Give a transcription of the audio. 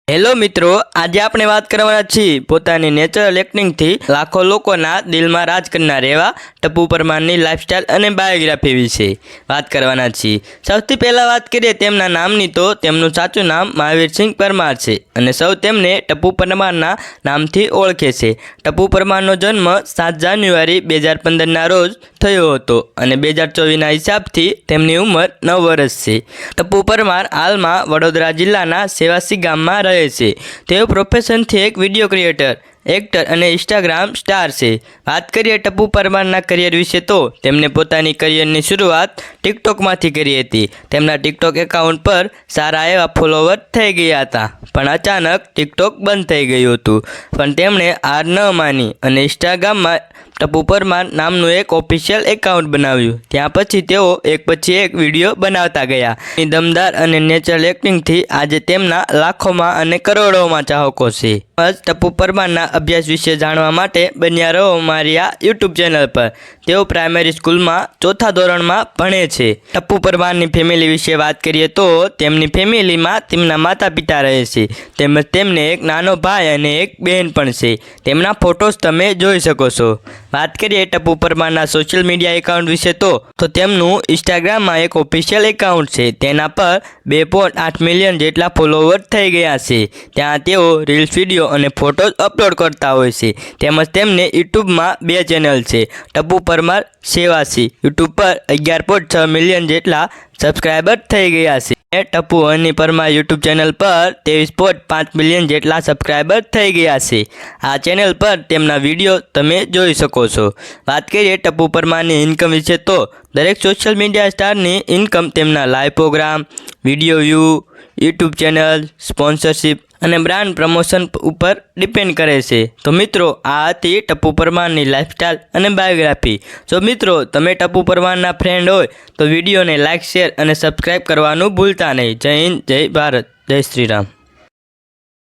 Hello મિત્રો, આજે આપણે વાત કરવાના છીએ પોતાની નેચરલ એક્ટિંગથી લાખો લોકોના દિલમાં રાજ કરનાર એવા ટપ્પુ પરમારની લાઇફસ્ટાઇલ અને બાયોગ્રાફી વિશે વાત કરવાના છીએ। સૌથી પહેલાં વાત કરીએ તેમના નામની તો તેમનું સાચું નામ મહાવીરસિંહ પરમાર છે અને સૌ તેમને ટપ્પુ પરમારના નામથી ઓળખે છે। ટપ્પુ પરમારનો જન્મ 7 જાન્યુઆરી 2015ના રોજ થયો હતો અને 2024ના હિસાબથી તેમની ઉંમર 9 વર્ષ છે। ટપ્પુ પરમાર હાલમાં વડોદરા જિલ્લાના સેવાસી ગામમાં રહે છે। તેઓ પ્રોફેશનથી એક વિડીયો ક્રિએટર, એક્ટર અને ઇન્સ્ટાગ્રામ સ્ટાર છે। વાત કરીએ ટપ્પુ પરમારના કરિયર વિશે તો તેમણે પોતાની કરિયરની શરૂઆત ટિકટોકમાંથી કરી હતી। તેમના ટિકટોક એકાઉન્ટ પર સારા એવા ફોલોવર થઈ ગયા હતા, પણ અચાનક ટિકટોક બંધ થઈ ગયું હતું। પણ તેમણે હાર ન માની અને ઇન્સ્ટાગ્રામમાં ટપ્પુ પરમાર નામનું એક ઓફિશિયલ એકાઉન્ટ બનાવ્યું। ત્યાં પછી તેઓ એક પછી એક વિડીયો બનાવતા ગયા। દમદાર અને નેચરલ એક્ટિંગથી આજે તેમના લાખોમાં અને કરોડોમાં ચાહકો છે। બસ ટપ્પુ પરમારના અભ્યાસ વિશે જાણવા માટે બન્યા રહો મારી આ યુટ્યુબ ચેનલ પર। તેઓ પ્રાઇમરી સ્કૂલમાં 4થા ધોરણમાં ભણે છે। ટપ્પુ પરમારની ફેમિલી વિશે વાત કરીએ તો તેમની ફેમિલીમાં તેમના માતા પિતા રહે છે, તેમજ તેમને એક નાનો ભાઈ અને એક બહેન પણ છે। તેમના ફોટોસ તમે જોઈ શકો છો। વાત કરીએ ટપ્પુ પરમારના સોશિયલ મીડિયા એકાઉન્ટ વિશે તો તેમનું ઇન્સ્ટાગ્રામમાં એક ઓફિશિયલ એકાઉન્ટ છે। તેના પર 2.8 મિલિયન જેટલા ફોલોવર થઈ ગયા છે। ત્યાં તેઓ રીલ્સ, વિડીયો અને ફોટોઝ અપલોડ કરતા હોય છે। તેમજ તેમને યુટ્યુબમાં 2 ચેનલ છે, ટપ્પુ પરમાર સેવાસી। યુટ્યુબ પર 11.6 મિલિયન જેટલા સબસ્ક્રાઈબર થઈ ગયા છે। ટપ્પુ હની પરમાર યુટ્યુબ ચેનલ પર 23.5 મિલિયન જેટલા સબસ્ક્રાઈબર થઈ ગયા છે। આ ચેનલ પર તેમના વિડીયો તમે જોઈ શકો છો। વાત કરીએ ટપ્પુ પરમારની ઇન્કમ વિશે તો દરેક સોશિયલ મીડિયા સ્ટારની ઇન્કમ તેમના live program, video view, YouTube channel, sponsorship અને બ્રાન્ડ પ્રમોશન ઉપર ડિપેન્ડ કરે છે। તો મિત્રો, આ હતી ટપ્પુ પરમારની લાઇફસ્ટાઇલ અને બાયોગ્રાફી। જો મિત્રો તમે ટપ્પુ પરમારના ફ્રેન્ડ હોય તો વિડીયોને લાઇક, શેર અને સબસ્ક્રાઈબ કરવાનું ભૂલતા નહીં। જય હિન્દ, જય ભારત, જય શ્રી રામ।